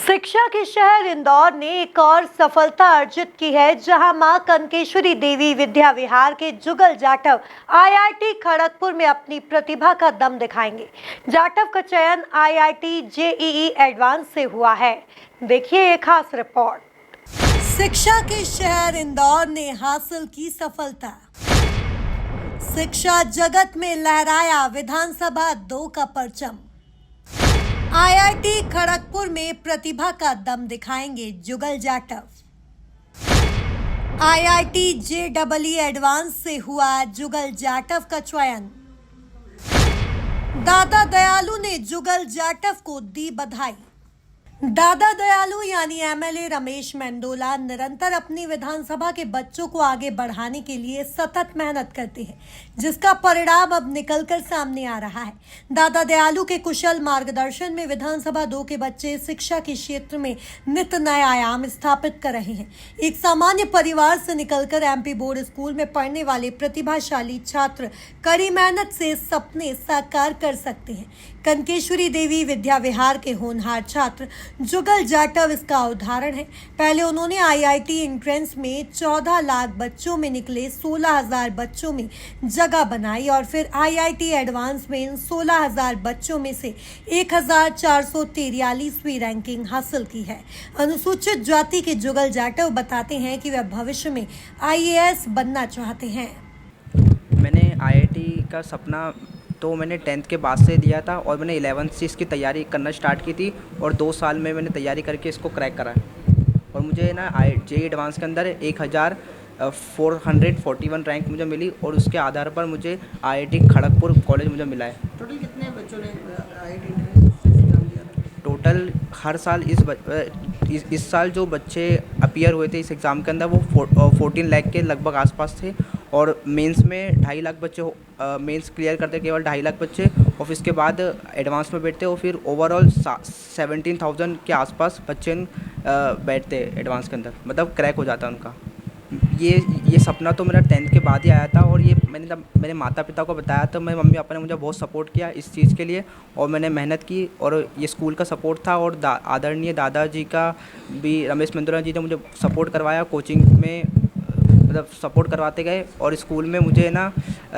शिक्षा के शहर इंदौर ने एक और सफलता अर्जित की है, जहां मां कनकेश्वरी देवी विद्या विहार के जुगल जाटव आईआईटी खड़गपुर में अपनी प्रतिभा का दम दिखाएंगे। जाटव का चयन आईआईटी जेईई एडवांस से हुआ है। देखिए एक खास रिपोर्ट। शिक्षा के शहर इंदौर ने हासिल की सफलता। शिक्षा जगत में लहराया विधानसभा 2 का परचम। आईआईटी खड़गपुर में प्रतिभा का दम दिखाएंगे जुगल जाटव। आईआईटी जेईई एडवांस से हुआ जुगल जाटव का चयन। दादा दयालु ने जुगल जाटव को दी बधाई। दादा दयालु यानी एमएलए रमेश मेंदोला निरंतर अपनी विधानसभा के बच्चों को आगे बढ़ाने के लिए सतत मेहनत करते हैं, जिसका परिणाम अब निकलकर सामने आ रहा है। दादा दयालु के कुशल मार्गदर्शन में विधानसभा 2 के बच्चे शिक्षा के क्षेत्र में नित नए आयाम स्थापित कर रहे हैं। एक सामान्य परिवार से निकलकर एमपी बोर्ड स्कूल में पढ़ने वाले प्रतिभाशाली छात्र कड़ी मेहनत से सपने साकार कर सकते हैं। कनकेश्वरी देवी विद्या विहार के होनहार छात्र जुगल जाटव इसका उदाहरण है। पहले उन्होंने आईआईटी एंट्रेंस में 14 लाख बच्चों में निकले 16,000 बच्चों में जगह बनाई और फिर आईआईटी एडवांस में इन 16,000 बच्चों में से 1,443वीं रैंकिंग हासिल की है। अनुसूचित जाति के जुगल जाटव बताते हैं कि वे भविष्य में आईएएस बनना चाहते हैं। मैंने आईआईटी का सपना तो मैंने 10th के बाद से दिया था और मैंने 11th से इसकी तैयारी करना स्टार्ट की थी और 2 साल में मैंने तैयारी करके इसको क्रैक करा। और मुझे ना जेईई एडवांस के अंदर 1441 रैंक मुझे मिली और उसके आधार पर मुझे आईआईटी खड़गपुर कॉलेज मुझे मिला है। टोटल कितने बच्चों ने आईआईटी एग्जाम दिया था? टोटल हर साल इस साल जो बच्चे अपीयर हुए थे इस एग्ज़ाम के अंदर वो 14 लाख के लगभग आसपास थे और मेंस में 2.5 लाख बच्चे मेंस क्लियर करते केवल 2.5 लाख बच्चे और फिर इसके बाद एडवांस में बैठते और फिर ओवरऑल 17,000 के आसपास बच्चे बैठते एडवांस के अंदर, मतलब क्रैक हो जाता उनका। ये सपना तो मेरा 10th के बाद ही आया था और ये मैंने जब मेरे माता पिता को बताया तो मेरे मम्मी पापा ने मुझे बहुत सपोर्ट किया इस चीज़ के लिए और मैंने मेहनत की और ये स्कूल का सपोर्ट था और आदरणीय दादाजी का भी रमेश मेंदोला जी ने मुझे सपोर्ट करवाया, कोचिंग में मतलब सपोर्ट करवाते गए और स्कूल में मुझे ना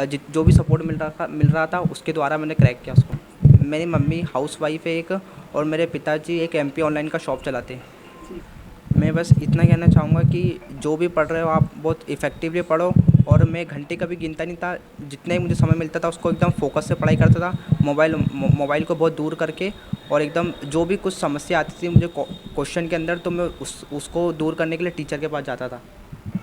जो भी सपोर्ट मिल रहा था उसके द्वारा मैंने क्रैक किया उसको। मेरी मम्मी हाउसवाइफ है एक और मेरे पिताजी एक एमपी ऑनलाइन का शॉप चलाते हैं। मैं बस इतना कहना चाहूँगा कि जो भी पढ़ रहे हो आप बहुत इफ़ेक्टिवली पढ़ो और मैं घंटे कभी गिनता नहीं था, जितने ही मुझे समय मिलता था उसको एकदम फोकस से पढ़ाई करता था, मोबाइल को बहुत दूर करके और एकदम जो भी कुछ समस्या आती थी मुझे क्वेश्चन के अंदर तो मैं उसको दूर करने के लिए टीचर के पास जाता था।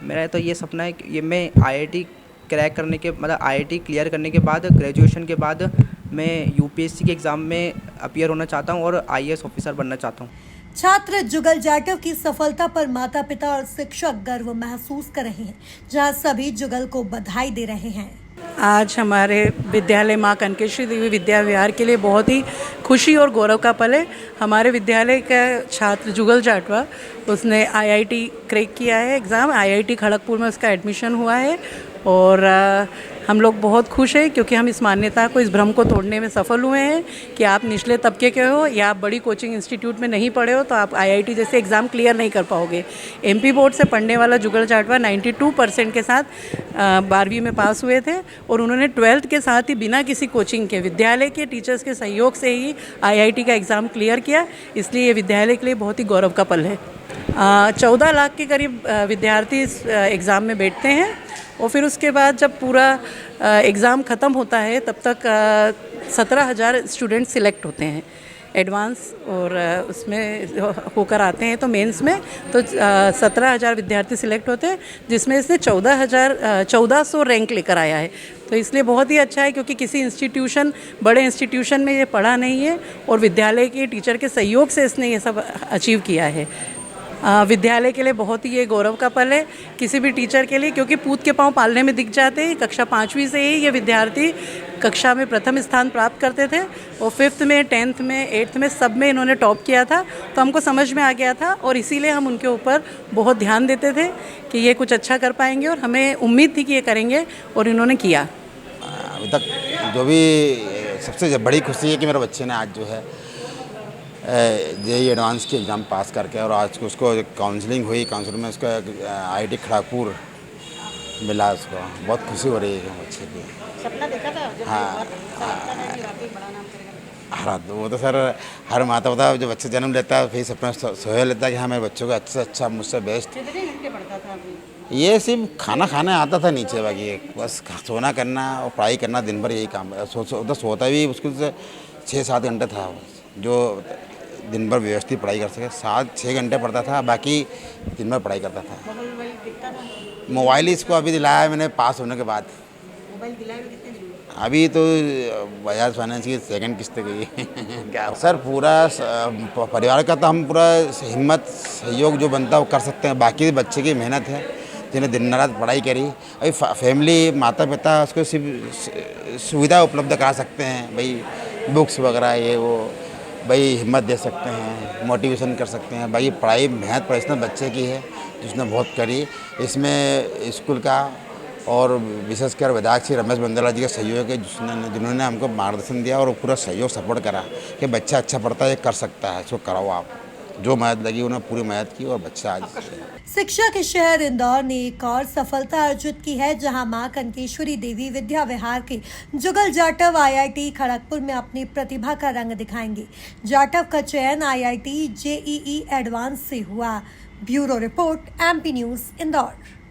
मेरा तो ये सपना है कि ये मैं आईआईटी क्रैक करने के मतलब आईआईटी क्लियर करने के बाद ग्रेजुएशन के बाद मैं यूपीएससी के एग्ज़ाम में अपीयर होना चाहता हूँ और आईएएस ऑफिसर बनना चाहता हूँ। छात्र जुगल जाटव की सफलता पर माता पिता और शिक्षक गर्व महसूस कर रहे हैं, जहां सभी जुगल को बधाई दे रहे हैं। आज हमारे विद्यालय मां कनकेश्वरी देवी विद्या विहार के लिए बहुत ही खुशी और गौरव का पल है। हमारे विद्यालय का छात्र जुगल जाटवा उसने आईआईटी क्रैक किया है एग्ज़ाम, आईआईटी खड़गपुर में उसका एडमिशन हुआ है और हम लोग बहुत खुश हैं क्योंकि हम इस मान्यता को, इस भ्रम को तोड़ने में सफल हुए हैं कि आप निचले तबके के हो या आप बड़ी कोचिंग इंस्टीट्यूट में नहीं पढ़े हो तो आप आईआईटी जैसे एग्ज़ाम क्लियर नहीं कर पाओगे। एमपी बोर्ड से पढ़ने वाला जुगल जाटवा 92% के साथ 12वीं में पास हुए थे और उन्होंने 12th के साथ ही बिना किसी कोचिंग के विद्यालय के टीचर्स के सहयोग से ही आईआईटी का एग्ज़ाम क्लियर किया। इसलिए ये विद्यालय के लिए बहुत ही गौरव का पल है। 14 लाख के करीब विद्यार्थी इस एग्ज़ाम में बैठते हैं और फिर उसके बाद जब पूरा एग्ज़ाम ख़त्म होता है तब तक 17,000 स्टूडेंट सिलेक्ट होते हैं एडवांस और उसमें होकर आते हैं तो मेंस में तो 17,000 विद्यार्थी सिलेक्ट होते हैं जिसमें इसने 1400 रैंक लेकर आया है। तो इसलिए बहुत ही अच्छा है क्योंकि किसी बड़े इंस्टीट्यूशन में ये पढ़ा नहीं है और विद्यालय के टीचर के सहयोग से इसने ये सब अचीव किया है। विद्यालय के लिए बहुत ही ये गौरव का पल है किसी भी टीचर के लिए, क्योंकि पूत के पाँव पालने में दिख जाते हैं। कक्षा 5वीं से ही ये विद्यार्थी कक्षा में प्रथम स्थान प्राप्त करते थे और 5th में 10th में 8th में सब में इन्होंने टॉप किया था। तो हमको समझ में आ गया था और इसीलिए हम उनके ऊपर बहुत ध्यान देते थे कि ये कुछ अच्छा कर पाएंगे और हमें उम्मीद थी कि ये करेंगे और इन्होंने किया। अभी तक जो भी सबसे बड़ी खुशी है कि मेरे बच्चे ने आज जो है जेई एडवांस के एग्ज़ाम पास करके, और आज को उसको काउंसलिंग हुई, काउंसलिंग में उसका IIT खड़गपुर मिला। उसको बहुत खुशी हो रही है बच्चे की। सपना देखा था जब हाँ, हुआ था, सपना था कि वाकई बड़ा नाम करेगा। हाँ, तो वो तो सर हर माता पिता जो बच्चे जन्म लेता है फिर सपना सोच लेता है कि हाँ मेरे बच्चों को अच्छे से अच्छा, मुझसे बेस्ट। कितने घंटे पढ़ता था अभी? ये सिर्फ खाना खाने आता था नीचे, बाकी बस सोना करना और पढ़ाई करना, दिन भर यही काम है। तो सोता भी मुश्किल से 6-7 घंटे था, जो दिन भर व्यवस्थित पढ़ाई कर सके। 7-6 घंटे पढ़ता था, बाकी दिन भर पढ़ाई करता था। मोबाइल वोबाइल दिखता था? मोबाइल इसको अभी दिलाया मैंने पास होने के बाद। मोबाइल दिलाए हुए कितने दिन? अभी तो बजाज फाइनेंस की 2nd किस्त गई क्या सर, पूरा परिवार का तो हम पूरा हिम्मत सहयोग जो बनता है वो कर सकते हैं। बाकी बच्चे की मेहनत है, जिन्हें दिन रात पढ़ाई करी। अभी फैमिली माता पिता उसको सिर्फ सुविधा उपलब्ध करा सकते हैं, भाई बुक्स वगैरह ये वो, भाई हिम्मत दे सकते हैं, मोटिवेशन कर सकते हैं। भाई पढ़ाई मेहनत पर्सनल बच्चे की है जिसने बहुत करी। इसमें स्कूल का और विशेषकर विधायक श्री रमेश मेंदोला जी का सहयोग है, जिन्होंने हमको मार्गदर्शन दिया और पूरा सहयोग सपोर्ट करा कि बच्चा अच्छा पढ़ता है, कर सकता है, इसको कराओ आप। जो मेहनत लगी उन्होंने पूरी मेहनत की और बच्चा आज शिक्षा के शहर इंदौर ने एक और सफलता अर्जित की है, जहां मां कनकेश्वरी देवी विद्या विहार के जुगल जाटव IIT खड़गपुर में अपनी प्रतिभा का रंग दिखाएंगे। जाटव का चयन IIT JEE एडवांस से हुआ। Bureau report MP news Indore.